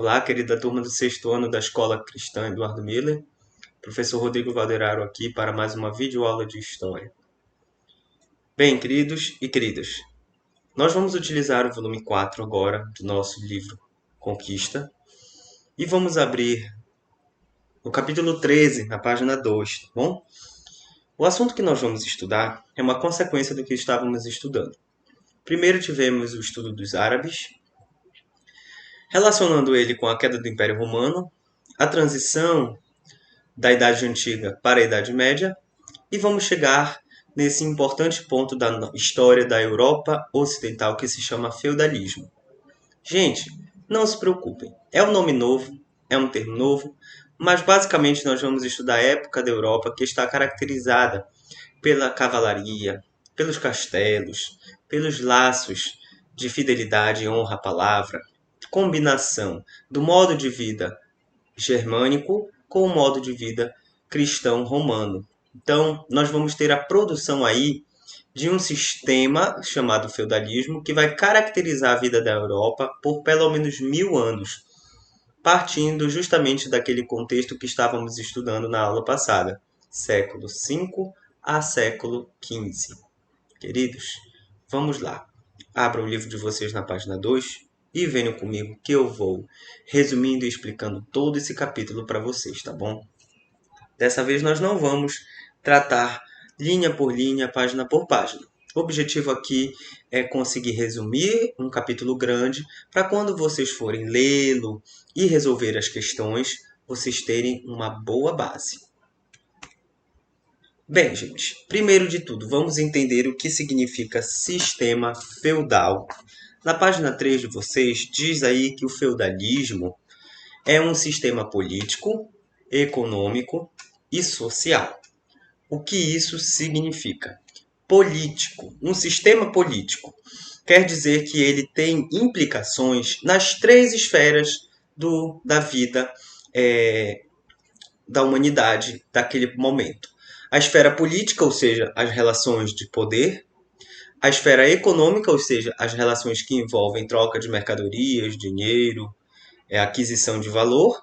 Olá, querida turma do sexto ano da Escola Cristã Eduardo Miller. Professor Rodrigo Valderaro aqui para mais uma videoaula de História. Bem, queridos e queridas, nós vamos utilizar o volume 4 agora do nosso livro Conquista e vamos abrir no capítulo 13, na página 2, tá bom? O assunto que nós vamos estudar é uma consequência do que estávamos estudando. Primeiro tivemos o estudo dos árabes, relacionando ele com a queda do Império Romano, a transição da Idade Antiga para a Idade Média, e vamos chegar nesse importante ponto da história da Europa Ocidental que se chama feudalismo. Gente, não se preocupem, é um nome novo, é um termo novo, mas basicamente nós vamos estudar a época da Europa que está caracterizada pela cavalaria, pelos castelos, pelos laços de fidelidade e honra à palavra, combinação do modo de vida germânico com o modo de vida cristão romano. Então, nós vamos ter a produção aí de um sistema chamado feudalismo que vai caracterizar a vida da Europa por pelo menos 1000 anos, partindo justamente daquele contexto que estávamos estudando na aula passada, século V a século XV. Queridos, vamos lá. Abra o livro de vocês na página 2 e venham comigo que eu vou resumindo e explicando todo esse capítulo para vocês, tá bom? Dessa vez nós não vamos tratar linha por linha, página por página. O objetivo aqui é conseguir resumir um capítulo grande para quando vocês forem lê-lo e resolver as questões, vocês terem uma boa base. Bem, gente, primeiro de tudo, vamos entender o que significa sistema feudal. Na página 3 de vocês, diz aí que o feudalismo é um sistema político, econômico e social. O que isso significa? Político. Um sistema político quer dizer que ele tem implicações nas 3 esferas da vida da humanidade daquele momento. A esfera política, ou seja, as relações de poder. A esfera econômica, ou seja, as relações que envolvem troca de mercadorias, dinheiro, aquisição de valor.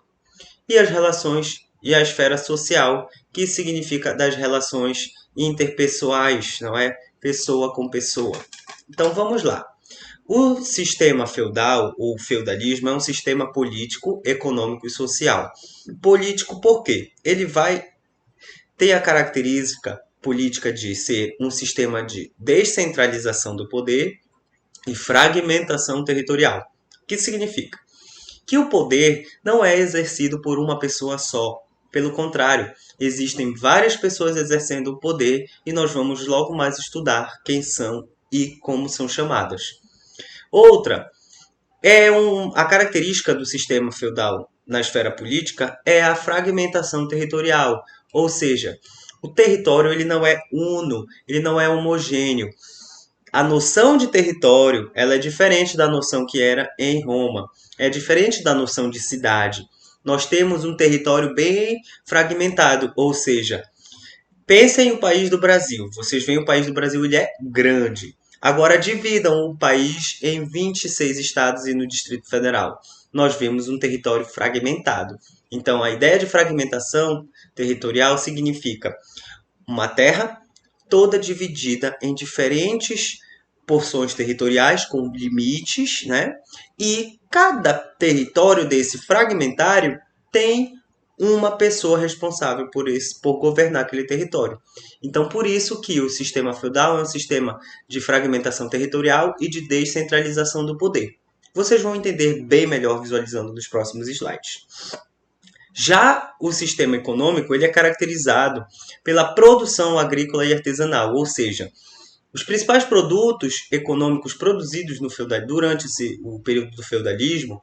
E as relações e a esfera social, que significa das relações interpessoais, não é? Pessoa com pessoa. Então vamos lá. O sistema feudal ou feudalismo é um sistema político, econômico e social. Político por quê? Ele vai ter a característica política de ser um sistema de descentralização do poder e fragmentação territorial. O que significa? Que o poder não é exercido por uma pessoa só. Pelo contrário, existem várias pessoas exercendo o poder e nós vamos logo mais estudar quem são e como são chamadas. Outra, a característica do sistema feudal na esfera política é a fragmentação territorial, ou seja, o território ele não é uno, ele não é homogêneo. A noção de território ela é diferente da noção que era em Roma, é diferente da noção de cidade. Nós temos um território bem fragmentado, ou seja, pensem o país do Brasil. Vocês veem o país do Brasil, ele é grande. Agora dividam o país em 26 estados e no Distrito Federal. Nós vemos um território fragmentado. Então, a ideia de fragmentação territorial significa uma terra toda dividida em diferentes porções territoriais com limites, né? E cada território desse fragmentário tem uma pessoa responsável por governar aquele território. Então, por isso que o sistema feudal é um sistema de fragmentação territorial e de descentralização do poder. Vocês vão entender bem melhor visualizando nos próximos slides. Já o sistema econômico ele é caracterizado pela produção agrícola e artesanal, ou seja, os principais produtos econômicos produzidos durante o período do feudalismo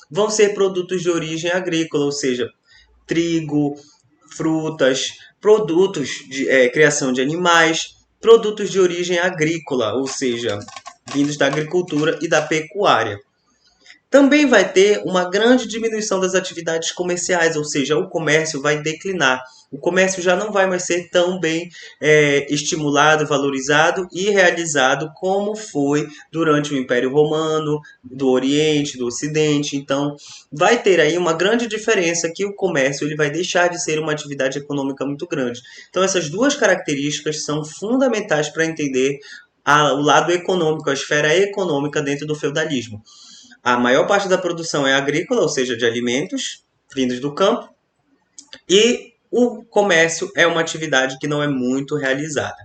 vão ser produtos de origem agrícola, ou seja, trigo, frutas, produtos de criação de animais, produtos de origem agrícola, ou seja, vindos da agricultura e da pecuária. Também vai ter uma grande diminuição das atividades comerciais, ou seja, o comércio vai declinar. O comércio já não vai mais ser tão bem estimulado, valorizado e realizado como foi durante o Império Romano, do Oriente, do Ocidente. Então, vai ter aí uma grande diferença que o comércio ele vai deixar de ser uma atividade econômica muito grande. Então, essas duas características são fundamentais para entender o lado econômico, a esfera econômica dentro do feudalismo. A maior parte da produção é agrícola, ou seja, de alimentos vindos do campo, e o comércio é uma atividade que não é muito realizada.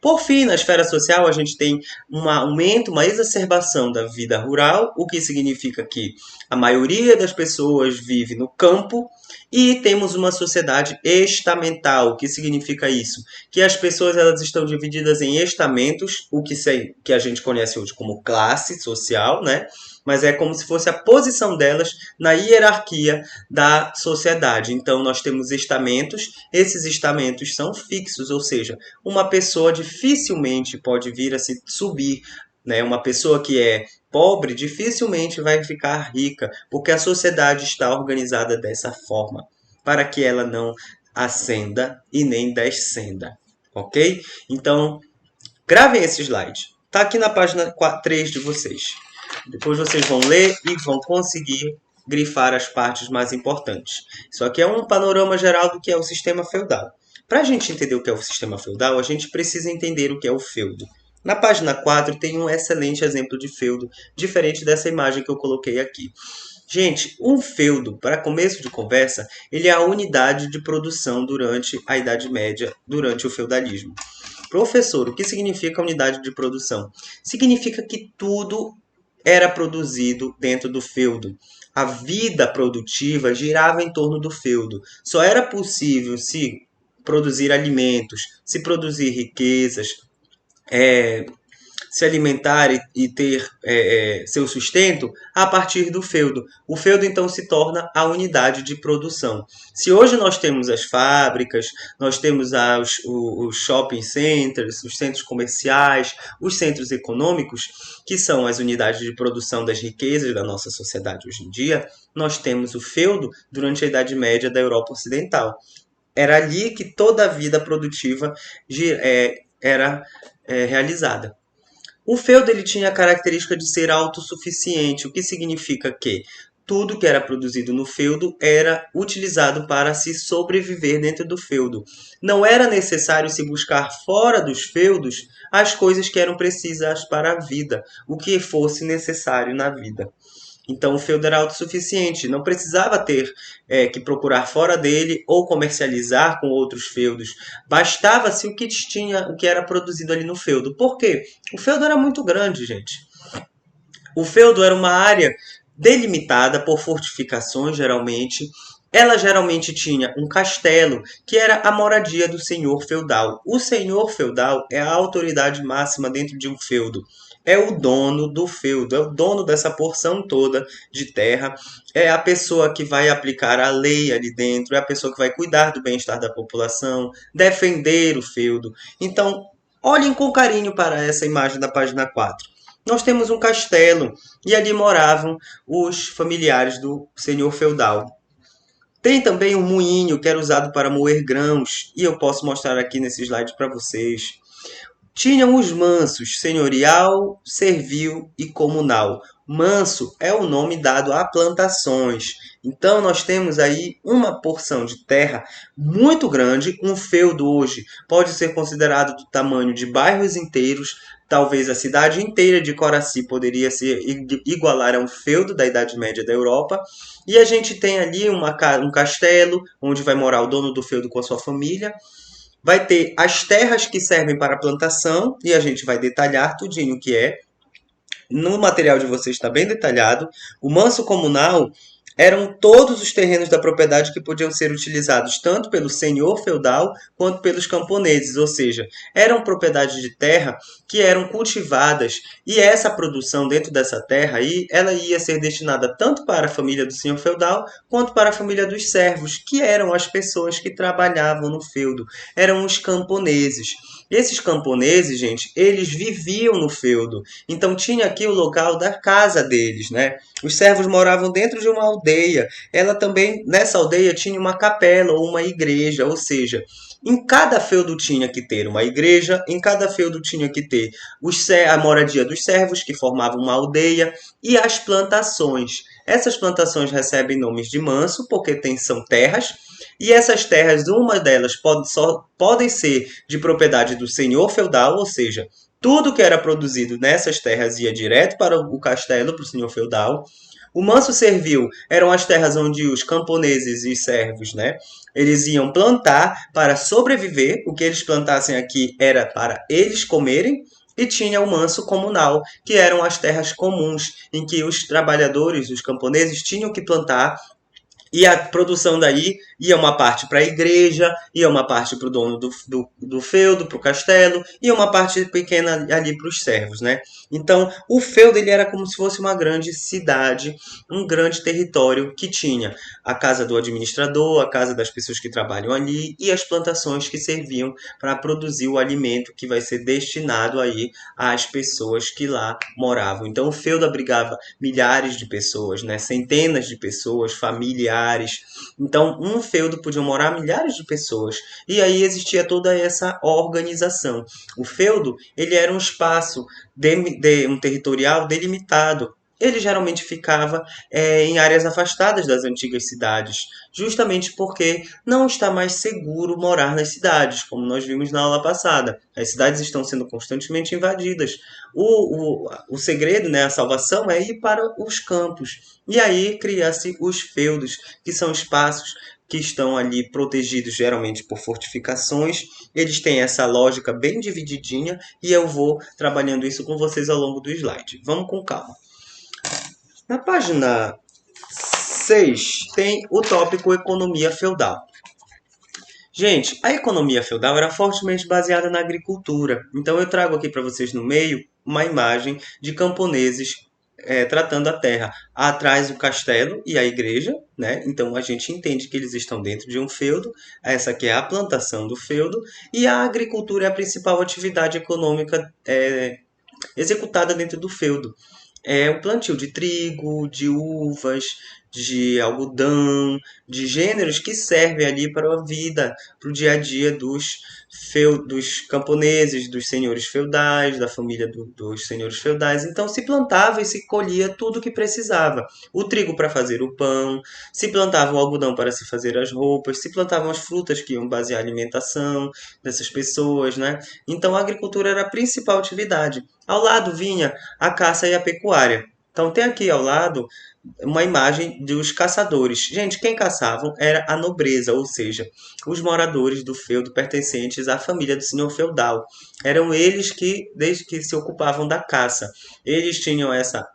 Por fim, na esfera social, a gente tem um aumento, uma exacerbação da vida rural, o que significa que a maioria das pessoas vive no campo e temos uma sociedade estamental. O que significa isso? Que as pessoas elas estão divididas em estamentos, que a gente conhece hoje como classe social, né? Mas é como se fosse a posição delas na hierarquia da sociedade. Então, nós temos estamentos, esses estamentos são fixos, ou seja, uma pessoa dificilmente pode vir a se subir, né? Uma pessoa que é pobre dificilmente vai ficar rica, porque a sociedade está organizada dessa forma, para que ela não ascenda e nem descenda, ok? Então, gravem esse slide. Está aqui na página 3 de vocês. Depois vocês vão ler e vão conseguir grifar as partes mais importantes. Isso aqui é um panorama geral do que é o sistema feudal. Para a gente entender o que é o sistema feudal, a gente precisa entender o que é o feudo. Na página 4 tem um excelente exemplo de feudo, diferente dessa imagem que eu coloquei aqui. Gente, um feudo, para começo de conversa, ele é a unidade de produção durante a Idade Média, durante o feudalismo. Professor, o que significa unidade de produção? Significa que tudo era produzido dentro do feudo. A vida produtiva girava em torno do feudo. Só era possível se produzir alimentos, se produzir riquezas, se alimentar e ter seu sustento a partir do feudo. O feudo então se torna a unidade de produção. Se hoje nós temos as fábricas, nós temos os shopping centers, os centros comerciais, os centros econômicos, que são as unidades de produção das riquezas da nossa sociedade hoje em dia, nós temos o feudo durante a Idade Média da Europa Ocidental. Era ali que toda a vida produtiva era realizada. O feudo ele tinha a característica de ser autossuficiente, o que significa que tudo que era produzido no feudo era utilizado para se sobreviver dentro do feudo. Não era necessário se buscar fora dos feudos as coisas que eram precisas para a vida, o que fosse necessário na vida. Então o feudo era autossuficiente, não precisava ter que procurar fora dele ou comercializar com outros feudos. Bastava-se o que era produzido ali no feudo. Por quê? O feudo era muito grande, gente. O feudo era uma área delimitada por fortificações, geralmente. Ela geralmente tinha um castelo, que era a moradia do senhor feudal. O senhor feudal é a autoridade máxima dentro de um feudo. É o dono do feudo, é o dono dessa porção toda de terra, é a pessoa que vai aplicar a lei ali dentro, é a pessoa que vai cuidar do bem-estar da população, defender o feudo. Então, olhem com carinho para essa imagem da página 4. Nós temos um castelo e ali moravam os familiares do senhor feudal. Tem também um moinho que era usado para moer grãos, e eu posso mostrar aqui nesse slide para vocês. Tinham os mansos, senhorial, servil e comunal. Manso é o nome dado a plantações. Então nós temos aí uma porção de terra muito grande. Um feudo hoje pode ser considerado do tamanho de bairros inteiros. Talvez a cidade inteira de Coraci poderia se igualar a um feudo da Idade Média da Europa. E a gente tem ali um castelo, onde vai morar o dono do feudo com a sua família. Vai ter as terras que servem para a plantação, e a gente vai detalhar tudinho o que é. No material de vocês está bem detalhado. O manso comunal eram todos os terrenos da propriedade que podiam ser utilizados tanto pelo senhor feudal quanto pelos camponeses, ou seja, eram propriedades de terra que eram cultivadas, e essa produção dentro dessa terra aí, ela ia ser destinada tanto para a família do senhor feudal quanto para a família dos servos, que eram as pessoas que trabalhavam no feudo, eram os camponeses. Esses camponeses, gente, eles viviam no feudo. Então tinha aqui o local da casa deles, né? Os servos moravam dentro de uma aldeia. Ela também, nessa aldeia, tinha uma capela ou uma igreja, ou seja, em cada feudo tinha que ter uma igreja, em cada feudo tinha que ter a moradia dos servos, que formavam uma aldeia, e as plantações. Essas plantações recebem nomes de manso, porque são terras, e essas terras, uma delas só podem ser de propriedade do senhor feudal, ou seja, tudo que era produzido nessas terras ia direto para o castelo, para o senhor feudal. O manso servil eram as terras onde os camponeses e servos, né, eles iam plantar para sobreviver. O que eles plantassem aqui era para eles comerem. E tinha o manso comunal, que eram as terras comuns, em que os trabalhadores, os camponeses, tinham que plantar e a produção daí ia uma parte para a igreja, ia uma parte para o dono do feudo, para o castelo, e uma parte pequena ali para os servos, né? Então, o feudo ele era como se fosse uma grande cidade, um grande território que tinha a casa do administrador, a casa das pessoas que trabalham ali e as plantações que serviam para produzir o alimento que vai ser destinado aí às pessoas que lá moravam. Então, o feudo abrigava milhares de pessoas, né? Centenas de pessoas, familiares. Então, um feudo podia morar milhares de pessoas. E aí existia toda essa organização. O feudo, ele era um espaço um territorial delimitado. Ele geralmente ficava em áreas afastadas das antigas cidades, justamente porque não está mais seguro morar nas cidades, como nós vimos na aula passada. As cidades estão sendo constantemente invadidas. O segredo, né, a salvação é ir para os campos. E aí cria-se os feudos, que são espaços que estão ali protegidos geralmente por fortificações. Eles têm essa lógica bem divididinha e eu vou trabalhando isso com vocês ao longo do slide. Vamos com calma. Na página 6 tem o tópico economia feudal. Gente, a economia feudal era fortemente baseada na agricultura. Então eu trago aqui para vocês no meio uma imagem de camponeses tratando a terra. Atrás o castelo e a igreja, né? Então a gente entende que eles estão dentro de um feudo. Essa aqui é a plantação do feudo. E a agricultura é a principal atividade econômica executada dentro do feudo. É o plantio de trigo, de uvas, de algodão, de gêneros que servem ali para a vida, para o dia a dia dos camponeses, dos senhores feudais, da família dos senhores feudais. Então se plantava e se colhia tudo o que precisava. O trigo para fazer o pão, se plantava o algodão para se fazer as roupas, se plantavam as frutas que iam basear a alimentação dessas pessoas, né? Então a agricultura era a principal atividade. Ao lado vinha a caça e a pecuária. Então tem aqui ao lado uma imagem dos caçadores. Gente, quem caçavam era a nobreza, ou seja, os moradores do feudo pertencentes à família do senhor feudal. Eram eles que, desde que se ocupavam da caça. Eles tinham essa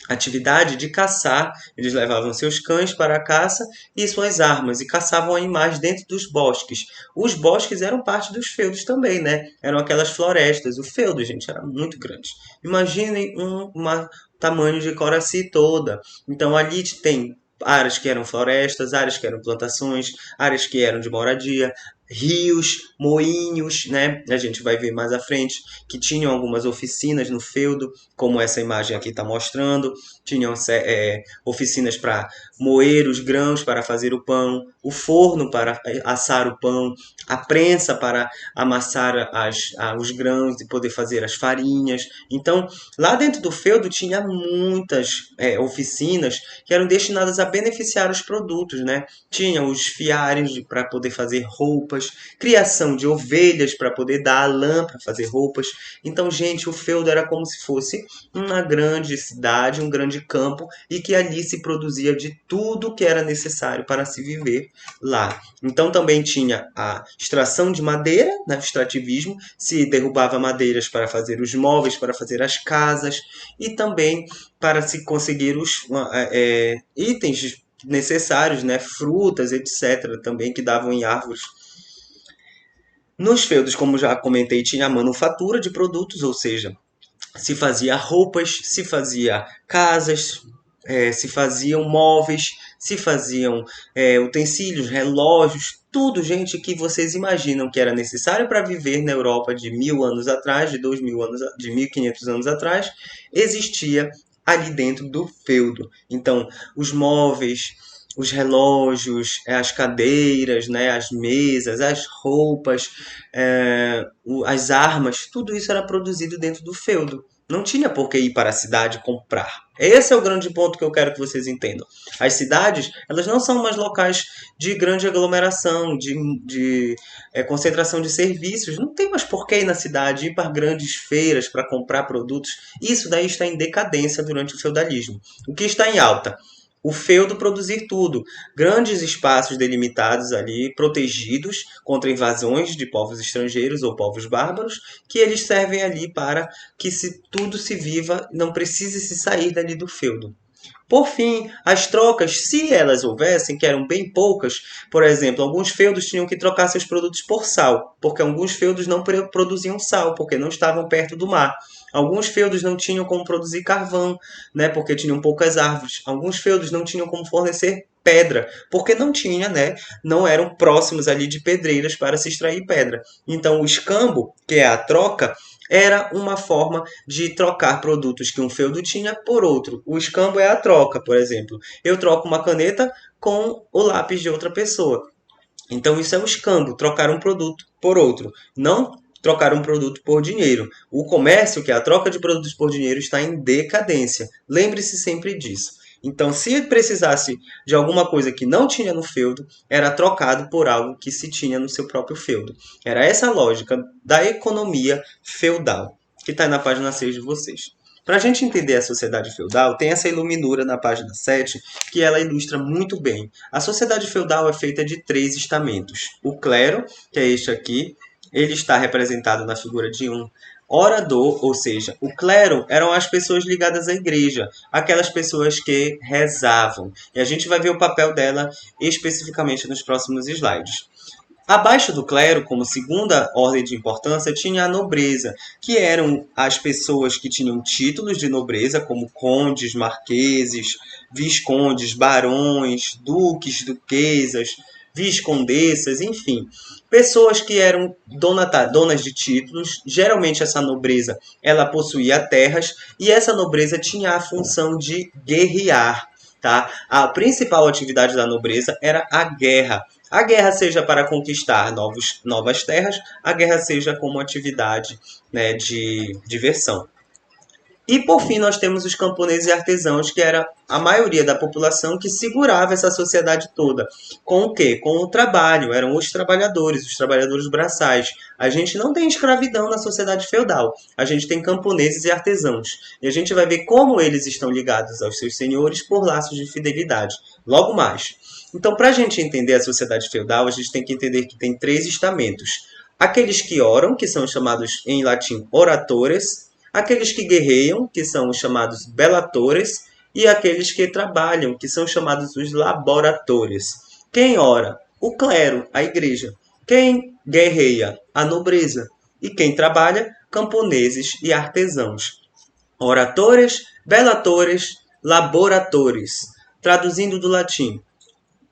atividade de caçar. Eles levavam seus cães para a caça e suas armas e caçavam animais dentro dos bosques. Os bosques eram parte dos feudos também, né? Eram aquelas florestas. O feudo, gente, era muito grande. Imaginem tamanho de Coraci toda. Então ali tem áreas que eram florestas, áreas que eram plantações, áreas que eram de moradia, rios, moinhos, né? A gente vai ver mais à frente que tinham algumas oficinas no feudo, como essa imagem aqui está mostrando. Tinham oficinas para moer os grãos para fazer o pão, o forno para assar o pão, a prensa para amassar os grãos e poder fazer as farinhas. Então, lá dentro do feudo tinha muitas oficinas que eram destinadas a beneficiar os produtos, né? Tinha os fiários para poder fazer roupas, criação de ovelhas para poder dar a lã para fazer roupas. Então, gente, o feudo era como se fosse uma grande cidade, um grande campo, e que ali se produzia de tudo que era necessário para se viver lá. Então também tinha a extração de madeira, né, o extrativismo, se derrubava madeiras para fazer os móveis, para fazer as casas, e também para se conseguir os itens necessários, né, frutas, etc., também que davam em árvores. Nos feudos, como já comentei, tinha a manufatura de produtos, ou seja, se fazia roupas, se fazia casas, se faziam móveis, se faziam utensílios, relógios, tudo, gente, que vocês imaginam que era necessário para viver na Europa de 1000 anos atrás, de 2000 anos, de 1500 anos atrás, existia ali dentro do feudo. Então, os móveis, os relógios, as cadeiras, né, as mesas, as roupas, as armas, tudo isso era produzido dentro do feudo. Não tinha por que ir para a cidade comprar. Esse é o grande ponto que eu quero que vocês entendam. As cidades, elas não são mais locais de grande aglomeração, de concentração de serviços. Não tem mais por que ir na cidade, ir para grandes feiras para comprar produtos. Isso daí está em decadência durante o feudalismo. O que está em alta? O feudo produzir tudo. Grandes espaços delimitados ali, protegidos contra invasões de povos estrangeiros ou povos bárbaros, que eles servem ali para que tudo se viva, não precise se sair dali do feudo. Por fim, as trocas, se elas houvessem, que eram bem poucas, por exemplo, alguns feudos tinham que trocar seus produtos por sal, porque alguns feudos não produziam sal, porque não estavam perto do mar. Alguns feudos não tinham como produzir carvão, né, porque tinham poucas árvores. Alguns feudos não tinham como fornecer pedra, porque não tinha, né, não eram próximos ali de pedreiras para se extrair pedra. Então, o escambo, que é a troca, era uma forma de trocar produtos que um feudo tinha por outro. O escambo é a troca, por exemplo. Eu troco uma caneta com o lápis de outra pessoa. Então isso é o escambo, trocar um produto por outro. Não trocar um produto por dinheiro. O comércio, que é a troca de produtos por dinheiro, está em decadência. Lembre-se sempre disso. Então, se precisasse de alguma coisa que não tinha no feudo, era trocado por algo que se tinha no seu próprio feudo. Era essa a lógica da economia feudal, que está na página 6 de vocês. Para a gente entender a sociedade feudal, tem essa iluminura na página 7, que ela ilustra muito bem. A sociedade feudal é feita de 3 estamentos. O clero, que é este aqui, ele está representado na figura de um orador, ou seja, o clero eram as pessoas ligadas à igreja, aquelas pessoas que rezavam. E a gente vai ver o papel dela especificamente nos próximos slides. Abaixo do clero, como segunda ordem de importância, tinha a nobreza, que eram as pessoas que tinham títulos de nobreza, como condes, marqueses, viscondes, barões, duques, duquesas, viscondessas, enfim. Pessoas que eram donas de títulos. Geralmente essa nobreza ela possuía terras e essa nobreza tinha a função de guerrear. Tá? A principal atividade da nobreza era a guerra. A guerra seja para conquistar novas terras, a guerra seja como atividade, né, de diversão. E por fim nós temos os camponeses e artesãos, que era a maioria da população que segurava essa sociedade toda. Com o quê? Com o trabalho. Eram os trabalhadores braçais. A gente não tem escravidão na sociedade feudal. A gente tem camponeses e artesãos. E a gente vai ver como eles estão ligados aos seus senhores por laços de fidelidade. Logo mais. Então, para a gente entender a sociedade feudal, a gente tem que entender que tem 3 estamentos. Aqueles que oram, que são chamados em latim oratores, aqueles que guerreiam, que são os chamados belatores, e aqueles que trabalham, que são chamados os laboratores. Quem ora? O clero, a igreja. Quem guerreia? A nobreza. E quem trabalha? Camponeses e artesãos. Oratores, belatores, laboratores. Traduzindo do latim,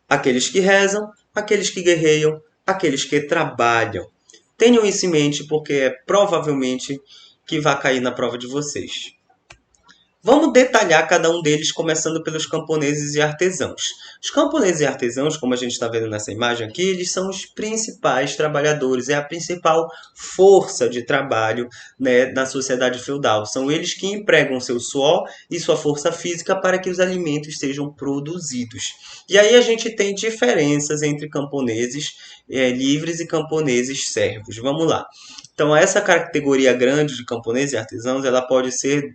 aqueles que rezam, aqueles que guerreiam, aqueles que trabalham. Tenham isso em mente porque é provavelmente que vai cair na prova de vocês. Vamos detalhar cada um deles, começando pelos camponeses e artesãos. Os camponeses e artesãos, como a gente está vendo nessa imagem aqui, eles são os principais trabalhadores, é a principal força de trabalho, né, na sociedade feudal. São eles que empregam seu suor e sua força física para que os alimentos sejam produzidos. E aí a gente tem diferenças entre camponeses livres e camponeses servos. Vamos lá. Então, essa categoria grande de camponeses e artesãos, ela pode ser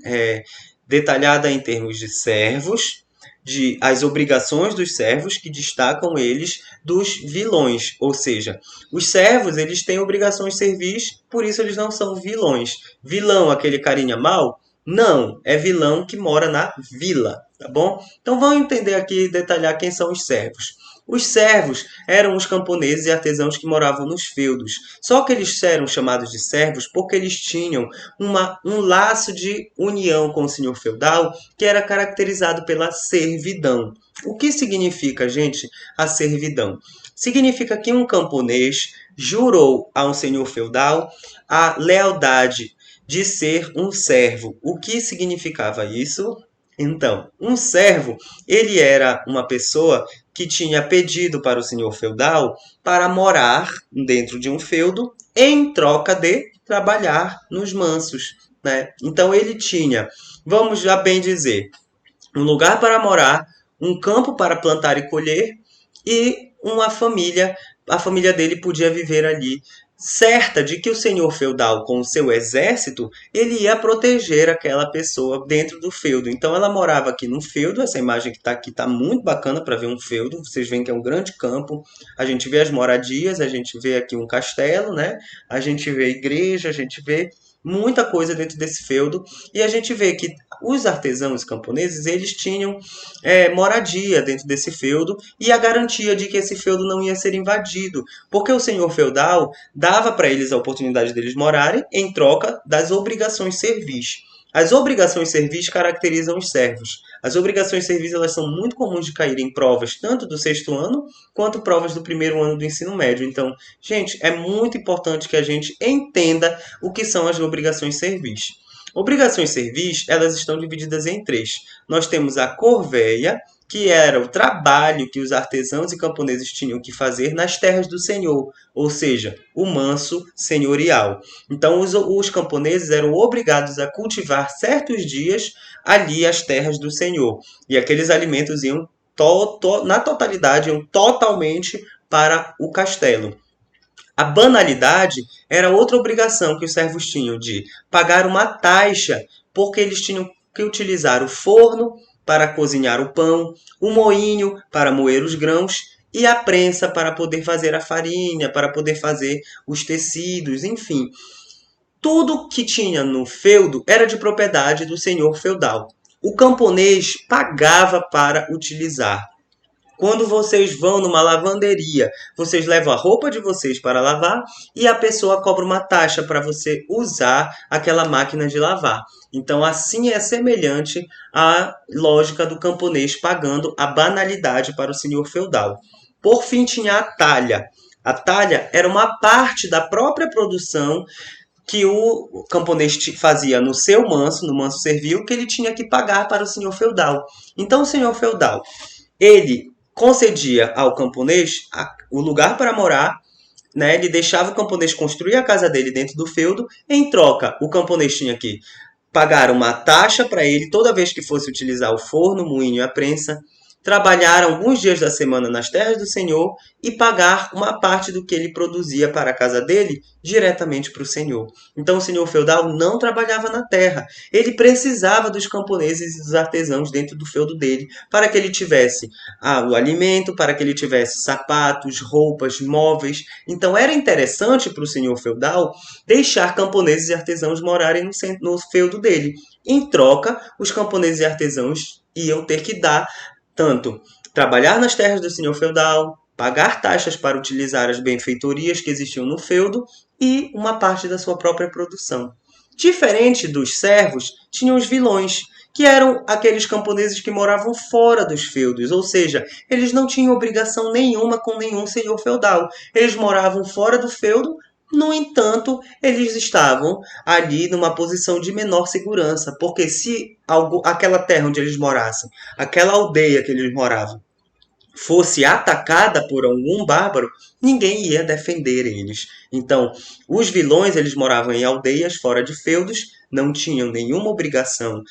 detalhada em termos de servos, de as obrigações dos servos, que destacam eles dos vilões. Ou seja, os servos eles têm obrigações servis, por isso eles não são vilões. Vilão, aquele carinha mau? Não, é vilão que mora na vila, tá bom? Então vamos entender aqui e detalhar quem são os servos. Os servos eram os camponeses e artesãos que moravam nos feudos. Só que eles eram chamados de servos porque eles tinham um laço de união com o senhor feudal que era caracterizado pela servidão. O que significa, gente, a servidão? Significa que um camponês jurou a um senhor feudal a lealdade de ser um servo. O que significava isso? Então, um servo, ele era uma pessoa que tinha pedido para o senhor feudal para morar dentro de um feudo em troca de trabalhar nos mansos, né? Então ele tinha, vamos já bem dizer, um lugar para morar, um campo para plantar e colher e uma família, a família dele podia viver ali, certa de que o senhor feudal, com o seu exército, ele ia proteger aquela pessoa dentro do feudo. Então ela morava aqui no feudo, essa imagem que está aqui está muito bacana para ver um feudo, vocês veem que é um grande campo, a gente vê as moradias, a gente vê aqui um castelo, né? A gente vê igreja, a gente vê muita coisa dentro desse feudo, e a gente vê que os artesãos camponeses, eles tinham moradia dentro desse feudo e a garantia de que esse feudo não ia ser invadido, porque o senhor feudal dava para eles a oportunidade deles morarem em troca das obrigações servis. As obrigações servis caracterizam os servos. As obrigações servis elas são muito comuns de cair em provas tanto do sexto ano quanto provas do primeiro ano do ensino médio. Então, gente, é muito importante que a gente entenda o que são as obrigações servis. Obrigações servis, elas estão divididas em três. Nós temos a corveia, que era o trabalho que os artesãos e camponeses tinham que fazer nas terras do senhor, ou seja, o manso senhorial. Então, os camponeses eram obrigados a cultivar certos dias ali as terras do senhor. E aqueles alimentos iam, na totalidade, iam totalmente para o castelo. A banalidade era outra obrigação que os servos tinham de pagar uma taxa, porque eles tinham que utilizar o forno para cozinhar o pão, o moinho para moer os grãos e a prensa para poder fazer a farinha, para poder fazer os tecidos, enfim. Tudo que tinha no feudo era de propriedade do senhor feudal. O camponês pagava para utilizar. Quando vocês vão numa lavanderia, vocês levam a roupa de vocês para lavar e a pessoa cobra uma taxa para você usar aquela máquina de lavar. Então, assim é semelhante à lógica do camponês pagando a banalidade para o senhor feudal. Por fim, tinha a talha. A talha era uma parte da própria produção que o camponês fazia no seu manso, no manso servil, que ele tinha que pagar para o senhor feudal. Então, o senhor feudal, ele concedia ao camponês o lugar para morar, né? Ele deixava o camponês construir a casa dele dentro do feudo. Em troca, o camponês tinha que pagar uma taxa para ele toda vez que fosse utilizar o forno, o moinho e a prensa, trabalhar alguns dias da semana nas terras do Senhor e pagar uma parte do que ele produzia para a casa dele diretamente para o Senhor. Então o senhor feudal não trabalhava na terra. Ele precisava dos camponeses e dos artesãos dentro do feudo dele para que ele tivesse o alimento, para que ele tivesse sapatos, roupas, móveis. Então era interessante para o senhor feudal deixar camponeses e artesãos morarem no feudo dele. Em troca, os camponeses e artesãos iam ter que dar tanto trabalhar nas terras do senhor feudal, pagar taxas para utilizar as benfeitorias que existiam no feudo e uma parte da sua própria produção. Diferente dos servos, tinham os vilões, que eram aqueles camponeses que moravam fora dos feudos, ou seja, eles não tinham obrigação nenhuma com nenhum senhor feudal. Eles moravam fora do feudo. No entanto, eles estavam ali numa posição de menor segurança, porque se aquela terra onde eles morassem, aquela aldeia que eles moravam, fosse atacada por algum bárbaro, ninguém ia defender eles. Então, os vilões eles moravam em aldeias fora de feudos, não tinham nenhuma obrigação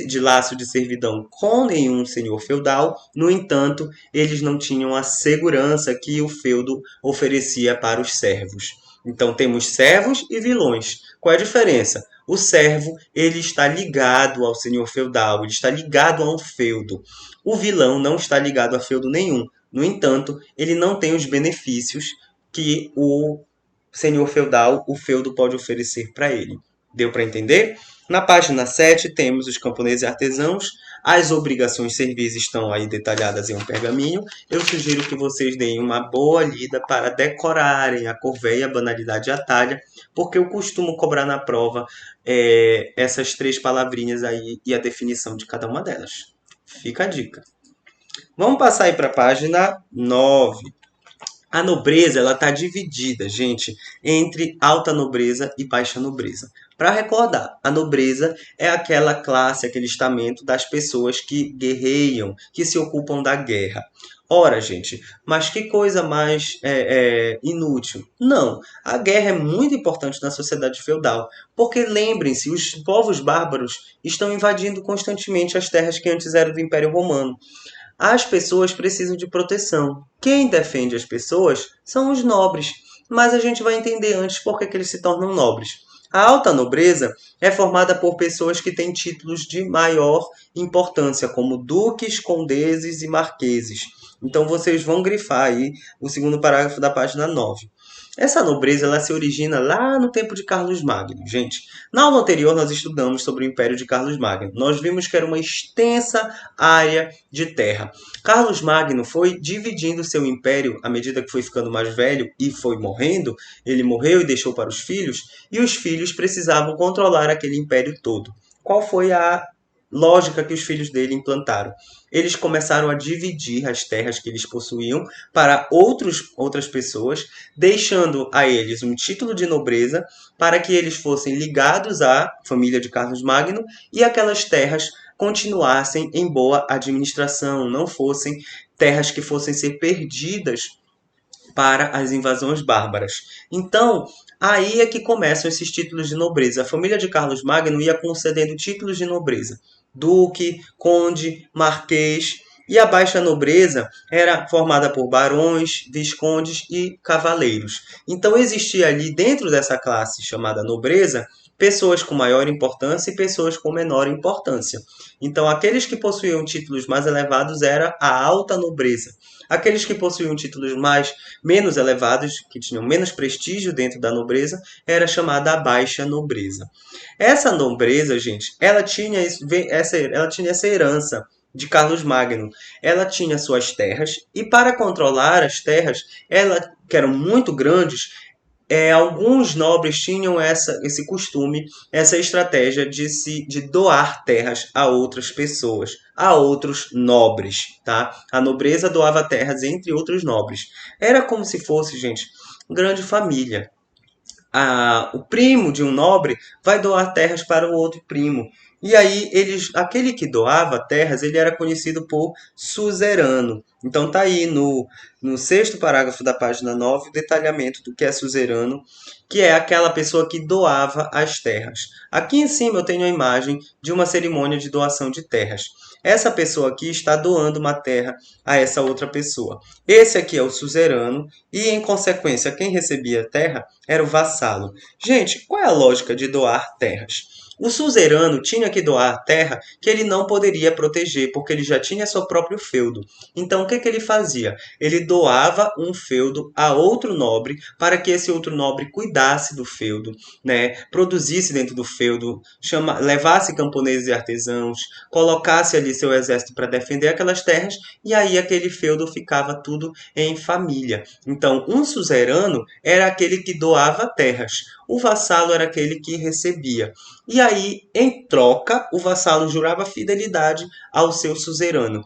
de laço de servidão com nenhum senhor feudal, no entanto, eles não tinham a segurança que o feudo oferecia para os servos. Então temos servos e vilões. Qual é a diferença? O servo ele está ligado ao senhor feudal, ele está ligado a um feudo. O vilão não está ligado a feudo nenhum. No entanto, ele não tem os benefícios que o senhor feudal, o feudo pode oferecer para ele. Deu para entender? Na página 7 temos os camponeses e artesãos. As obrigações civis estão aí detalhadas em um pergaminho. Eu sugiro que vocês deem uma boa lida para decorarem a corvéia, a banalidade e a talha, porque eu costumo cobrar na prova essas três palavrinhas aí e a definição de cada uma delas. Fica a dica. Vamos passar aí para a página 9. A nobreza ela está dividida, gente, entre alta nobreza e baixa nobreza. Para recordar, a nobreza é aquela classe, aquele estamento das pessoas que guerreiam, que se ocupam da guerra. Ora, gente, mas que coisa mais inútil. Não, a guerra é muito importante na sociedade feudal, porque lembrem-se, os povos bárbaros estão invadindo constantemente as terras que antes eram do Império Romano. As pessoas precisam de proteção. Quem defende as pessoas são os nobres, mas a gente vai entender antes por que eles se tornam nobres. A alta nobreza é formada por pessoas que têm títulos de maior importância, como duques, condeses e marqueses. Então vocês vão grifar aí o segundo parágrafo da página 9. Essa nobreza ela se origina lá no tempo de Carlos Magno. Gente, na aula anterior nós estudamos sobre o Império de Carlos Magno. Nós vimos que era uma extensa área de terra. Carlos Magno foi dividindo seu império à medida que foi ficando mais velho e foi morrendo. Ele morreu e deixou para os filhos, e os filhos precisavam controlar aquele império todo. Qual foi a lógica que os filhos dele implantaram? Eles começaram a dividir as terras que eles possuíam para outras pessoas, deixando a eles um título de nobreza para que eles fossem ligados à família de Carlos Magno e aquelas terras continuassem em boa administração, não fossem terras que fossem ser perdidas para as invasões bárbaras. Então, aí é que começam esses títulos de nobreza. A família de Carlos Magno ia concedendo títulos de nobreza: duque, conde, marquês. E a baixa nobreza era formada por barões, viscondes e cavaleiros. Então existia ali dentro dessa classe chamada nobreza pessoas com maior importância e pessoas com menor importância. Então aqueles que possuíam títulos mais elevados era a alta nobreza. Aqueles que possuíam títulos menos elevados, que tinham menos prestígio dentro da nobreza, era chamada a baixa nobreza. Essa nobreza, gente, ela tinha essa herança de Carlos Magno. Ela tinha suas terras e para controlar as terras, que eram muito grandes, alguns nobres tinham esse costume, essa estratégia de doar terras a outras pessoas, a outros nobres, tá? A nobreza doava terras entre outros nobres. Era como se fosse, gente, grande família. O primo de um nobre vai doar terras para o outro primo. E aí aquele que doava terras, ele era conhecido por suzerano. Então tá aí no sexto parágrafo da página 9 o detalhamento do que é suzerano, que é aquela pessoa que doava as terras. Aqui em cima eu tenho a imagem de uma cerimônia de doação de terras. Essa pessoa aqui está doando uma terra a essa outra pessoa. Esse aqui é o suzerano e, em consequência, quem recebia a terra era o vassalo. Gente, qual é a lógica de doar terras? O suzerano tinha que doar a terra que ele não poderia proteger, porque ele já tinha seu próprio feudo. Então, o que ele fazia? Ele doava um feudo a outro nobre para que esse outro nobre cuidasse do feudo, né? Produzisse dentro do feudo, levasse camponeses e artesãos, colocasse ali seu exército para defender aquelas terras, e aí aquele feudo ficava tudo em família. Então, um suzerano era aquele que doava terras. O vassalo era aquele que recebia. E aí, em troca, o vassalo jurava fidelidade ao seu suzerano.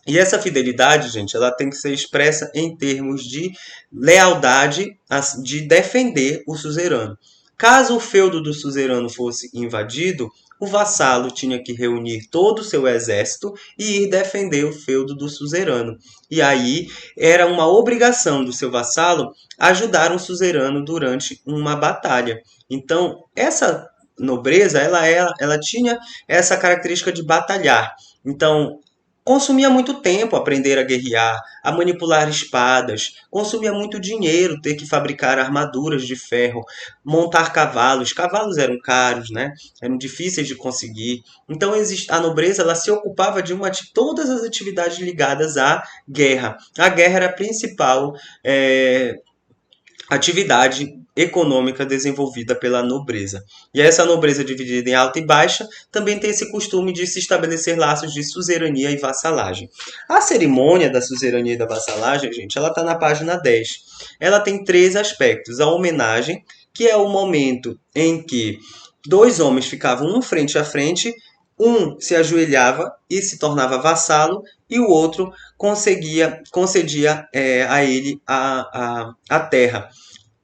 E essa fidelidade, gente, ela tem que ser expressa em termos de lealdade, de defender o suzerano. Caso o feudo do suzerano fosse invadido, o vassalo tinha que reunir todo o seu exército e ir defender o feudo do suzerano. E aí era uma obrigação do seu vassalo ajudar um suzerano durante uma batalha. Então, essa nobreza, ela tinha essa característica de batalhar. Então, consumia muito tempo aprender a guerrear, a manipular espadas, consumia muito dinheiro ter que fabricar armaduras de ferro, montar cavalos. Cavalos eram caros, né? Eram difíceis de conseguir. Então a nobreza ela se ocupava de todas as atividades ligadas à guerra. A guerra era a principal atividade econômica desenvolvida pela nobreza. E essa nobreza dividida em alta e baixa também tem esse costume de se estabelecer laços de suzerania e vassalagem. A cerimônia da suzerania e da vassalagem, gente, ela está na página 10. Ela tem três aspectos. A homenagem, que é o momento em que dois homens ficavam um frente a frente, um se ajoelhava e se tornava vassalo, e o outro concedia a ele a terra.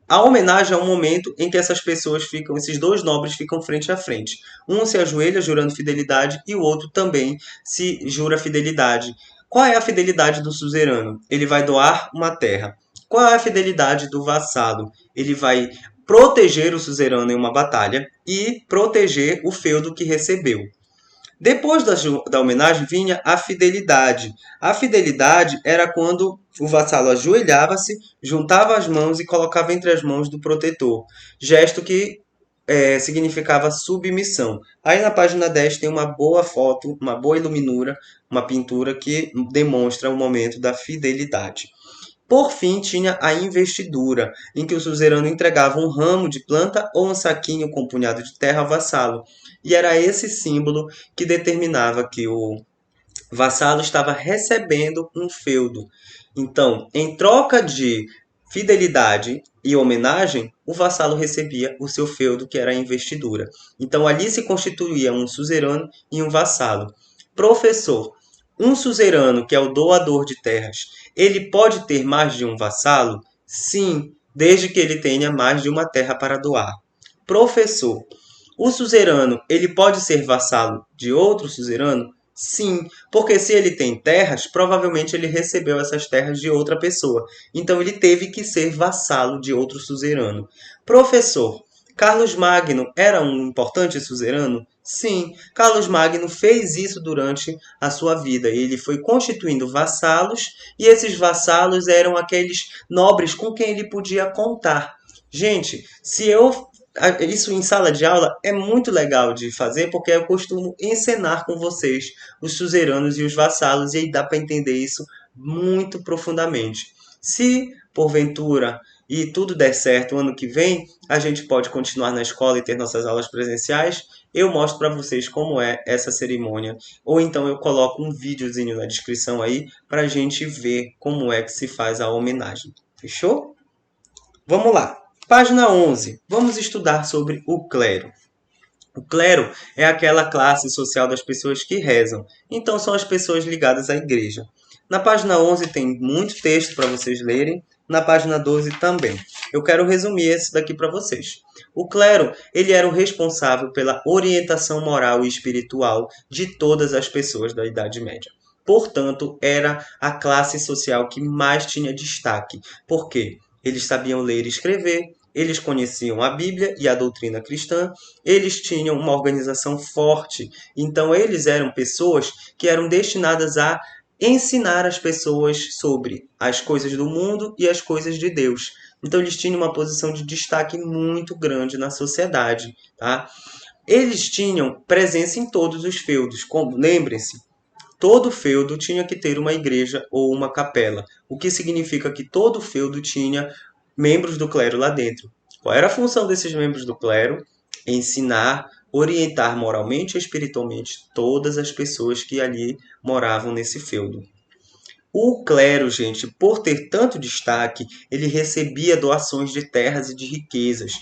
A homenagem é um momento em que essas pessoas ficam, esses dois nobres ficam frente a frente. Um se ajoelha jurando fidelidade e o outro também se jura fidelidade. Qual é a fidelidade do suzerano? Ele vai doar uma terra. Qual é a fidelidade do vassalo? Ele vai proteger o suzerano em uma batalha e proteger o feudo que recebeu. Depois da homenagem vinha a fidelidade. A fidelidade era quando o vassalo ajoelhava-se, juntava as mãos e colocava entre as mãos do protetor, gesto que significava submissão. Aí na página 10 tem uma boa foto, uma boa iluminura, uma pintura que demonstra o momento da fidelidade. Por fim, tinha a investidura, em que o suzerano entregava um ramo de planta ou um saquinho com um punhado de terra ao vassalo. E era esse símbolo que determinava que o vassalo estava recebendo um feudo. Então, em troca de fidelidade e homenagem, o vassalo recebia o seu feudo, que era a investidura. Então, ali se constituía um suzerano e um vassalo. Professor, um suzerano, que é o doador de terras, ele pode ter mais de um vassalo? Sim, desde que ele tenha mais de uma terra para doar. Professor, o suzerano, ele pode ser vassalo de outro suzerano? Sim, porque se ele tem terras, provavelmente ele recebeu essas terras de outra pessoa. Então ele teve que ser vassalo de outro suzerano. Professor, Carlos Magno era um importante suzerano? Sim, Carlos Magno fez isso durante a sua vida. Ele foi constituindo vassalos, e esses vassalos eram aqueles nobres com quem ele podia contar. Gente, se eu isso em sala de aula é muito legal de fazer, porque eu costumo encenar com vocês os suzeranos e os vassalos, e aí dá para entender isso muito profundamente. Se porventura e tudo der certo o ano que vem, a gente pode continuar na escola e ter nossas aulas presenciais. Eu mostro para vocês como é essa cerimônia, ou então eu coloco um videozinho na descrição aí para a gente ver como é que se faz a homenagem. Fechou? Vamos lá. Página 11. Vamos estudar sobre o clero. O clero é aquela classe social das pessoas que rezam. Então, são as pessoas ligadas à igreja. Na página 11 tem muito texto para vocês lerem. Na página 12 também. Eu quero resumir esse daqui para vocês. O clero, ele era o responsável pela orientação moral e espiritual de todas as pessoas da Idade Média. Portanto, era a classe social que mais tinha destaque. Por quê? Eles sabiam ler e escrever, eles conheciam a Bíblia e a doutrina cristã, eles tinham uma organização forte, então eles eram pessoas que eram destinadas a ensinar as pessoas sobre as coisas do mundo e as coisas de Deus. Então eles tinham uma posição de destaque muito grande na sociedade, tá? Eles tinham presença em todos os feudos, como lembrem-se, todo feudo tinha que ter uma igreja ou uma capela, o que significa que todo feudo tinha membros do clero lá dentro. Qual era a função desses membros do clero? Ensinar, orientar moralmente e espiritualmente todas as pessoas que ali moravam nesse feudo. O clero, gente, por ter tanto destaque, ele recebia doações de terras e de riquezas.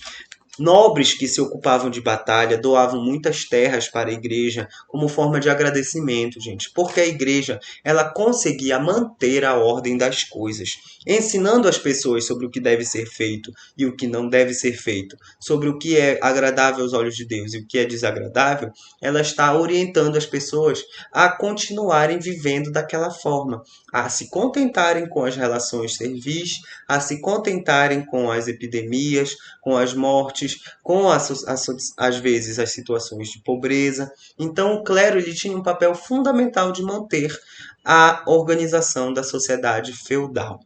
Nobres que se ocupavam de batalha doavam muitas terras para a igreja como forma de agradecimento, gente, porque a igreja ela conseguia manter a ordem das coisas, ensinando as pessoas sobre o que deve ser feito e o que não deve ser feito, sobre o que é agradável aos olhos de Deus e o que é desagradável. Ela está orientando as pessoas a continuarem vivendo daquela forma, a se contentarem com as relações servis, a se contentarem com as epidemias, com as mortes, com às vezes as situações de pobreza. Então o clero ele tinha um papel fundamental de manter a organização da sociedade feudal.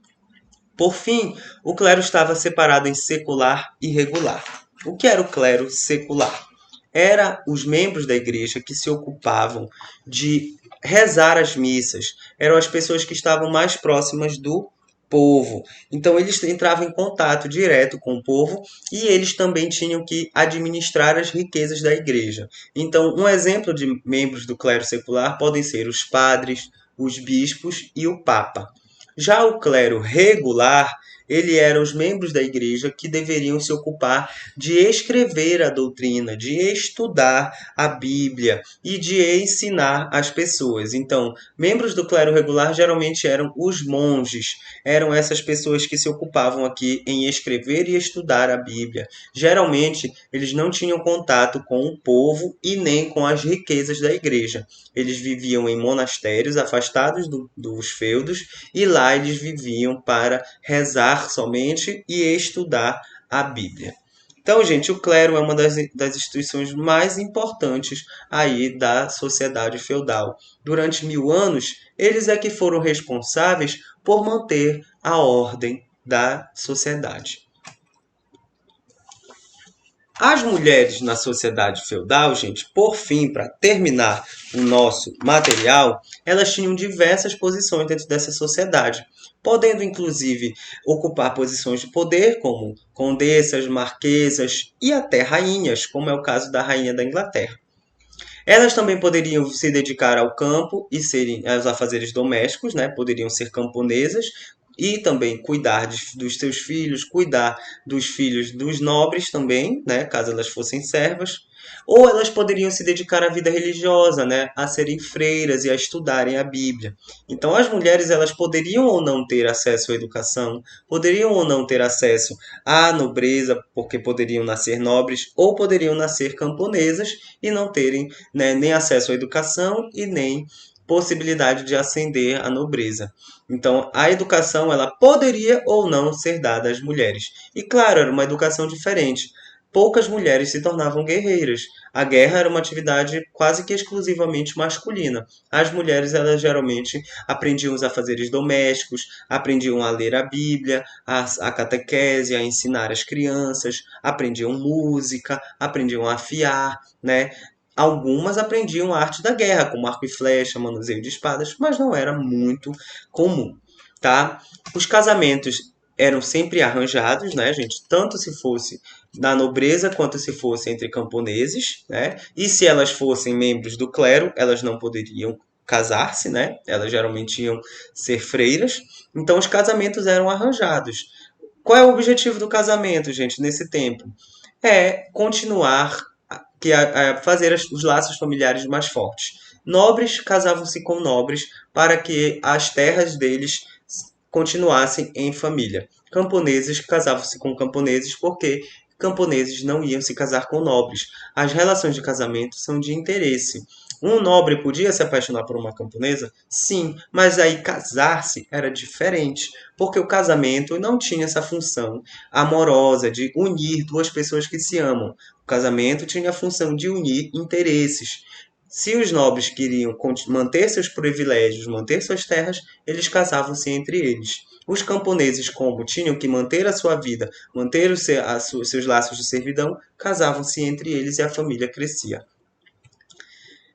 Por fim, o clero estava separado em secular e regular. O que era o clero secular? Era os membros da igreja que se ocupavam de rezar as missas. Eram as pessoas que estavam mais próximas do povo. Então eles entravam em contato direto com o povo e eles também tinham que administrar as riquezas da igreja. Então, um exemplo de membros do clero secular podem ser os padres, os bispos e o papa. Já o clero regular, ele eram os membros da igreja que deveriam se ocupar de escrever a doutrina, de estudar a Bíblia e de ensinar as pessoas. Então, membros do clero regular geralmente eram os monges, eram essas pessoas que se ocupavam aqui em escrever e estudar a Bíblia. Geralmente, eles não tinham contato com o povo e nem com as riquezas da igreja. Eles viviam em monastérios afastados dos feudos e lá eles viviam para rezar somente e estudar a Bíblia. Então, gente, o clero é uma das instituições mais importantes aí da sociedade feudal. Durante 1000 anos, eles é que foram responsáveis por manter a ordem da sociedade. As mulheres na sociedade feudal, gente, por fim, para terminar o nosso material, elas tinham diversas posições dentro dessa sociedade, podendo inclusive ocupar posições de poder, como condessas, marquesas e até rainhas, como é o caso da rainha da Inglaterra. Elas também poderiam se dedicar ao campo e serem aos afazeres domésticos, né? Poderiam ser camponesas e também cuidar dos seus filhos, cuidar dos filhos dos nobres também, né? Caso elas fossem servas. Ou elas poderiam se dedicar à vida religiosa, né? A serem freiras e a estudarem a Bíblia. Então, as mulheres elas poderiam ou não ter acesso à educação, poderiam ou não ter acesso à nobreza, porque poderiam nascer nobres, ou poderiam nascer camponesas e não terem, né, nem acesso à educação e nem possibilidade de ascender à nobreza. Então, a educação ela poderia ou não ser dada às mulheres. E claro, era uma educação diferente. Poucas mulheres se tornavam guerreiras. A guerra era uma atividade quase que exclusivamente masculina. As mulheres, elas geralmente aprendiam os afazeres domésticos, aprendiam a ler a Bíblia, a catequese, a ensinar as crianças, aprendiam música, aprendiam a afiar, né? Algumas aprendiam a arte da guerra, como arco e flecha, manuseio de espadas, mas não era muito comum, tá? Os casamentos eram sempre arranjados, né, gente? Tanto se fosse da nobreza quanto se fosse entre camponeses, né? E se elas fossem membros do clero, elas não poderiam casar-se, né? Elas geralmente iam ser freiras. Então os casamentos eram arranjados. Qual é o objetivo do casamento, gente, nesse tempo? É continuar a fazer os laços familiares mais fortes. Nobres casavam-se com nobres para que as terras deles continuassem em família. Camponeses casavam-se com camponeses porque camponeses não iam se casar com nobres. As relações de casamento são de interesse. Um nobre podia se apaixonar por uma camponesa? Sim, mas aí casar-se era diferente, porque o casamento não tinha essa função amorosa de unir duas pessoas que se amam. O casamento tinha a função de unir interesses. Se os nobres queriam manter seus privilégios, manter suas terras, eles casavam-se entre eles. Os camponeses, como tinham que manter a sua vida, manter seus laços de servidão, casavam-se entre eles e a família crescia.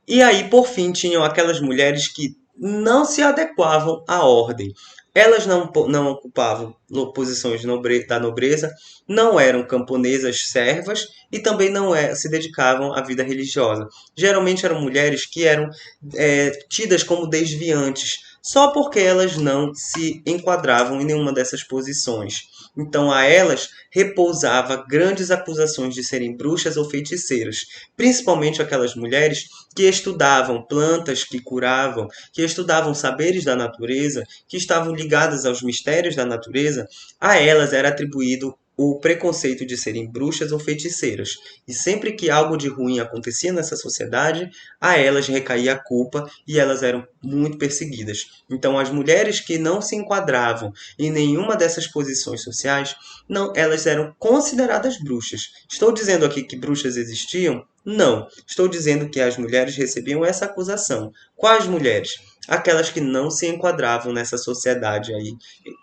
E aí, por fim, tinham aquelas mulheres que não se adequavam à ordem. Elas não ocupavam posições da nobreza, não eram camponesas servas e também não se dedicavam à vida religiosa. Geralmente eram mulheres que eram tidas como desviantes, só porque elas não se enquadravam em nenhuma dessas posições. Então a elas repousava grandes acusações de serem bruxas ou feiticeiras, principalmente aquelas mulheres que estudavam plantas que curavam, que estudavam saberes da natureza, que estavam ligadas aos mistérios da natureza. A elas era atribuído o preconceito de serem bruxas ou feiticeiras. E sempre que algo de ruim acontecia nessa sociedade, a elas recaía a culpa e elas eram muito perseguidas. Então, as mulheres que não se enquadravam em nenhuma dessas posições sociais, não, elas eram consideradas bruxas. Estou dizendo aqui que bruxas existiam? Não. Estou dizendo que as mulheres recebiam essa acusação. Quais mulheres? Aquelas que não se enquadravam nessa sociedade aí,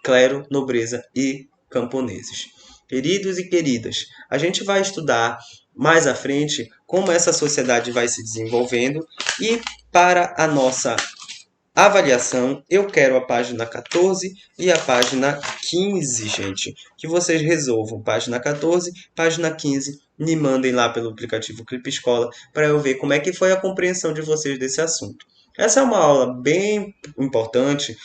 clero, nobreza e camponeses. Queridos e queridas, a gente vai estudar mais à frente como essa sociedade vai se desenvolvendo e para a nossa avaliação, eu quero a página 14 e a página 15, gente. Que vocês resolvam página 14, página 15, me mandem lá pelo aplicativo Clipe Escola para eu ver como é que foi a compreensão de vocês desse assunto. Essa é uma aula bem importante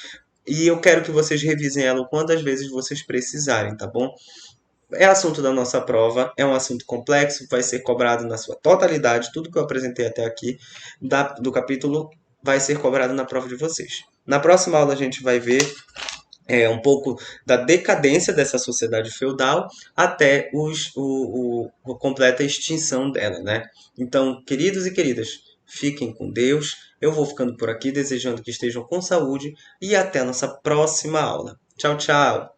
e eu quero que vocês revisem ela quantas vezes vocês precisarem, tá bom? É assunto da nossa prova, é um assunto complexo, vai ser cobrado na sua totalidade, tudo que eu apresentei até aqui do capítulo vai ser cobrado na prova de vocês. Na próxima aula a gente vai ver um pouco da decadência dessa sociedade feudal até a completa extinção dela, né? Então, queridos e queridas, fiquem com Deus. Eu vou ficando por aqui, desejando que estejam com saúde e até a nossa próxima aula. Tchau, tchau!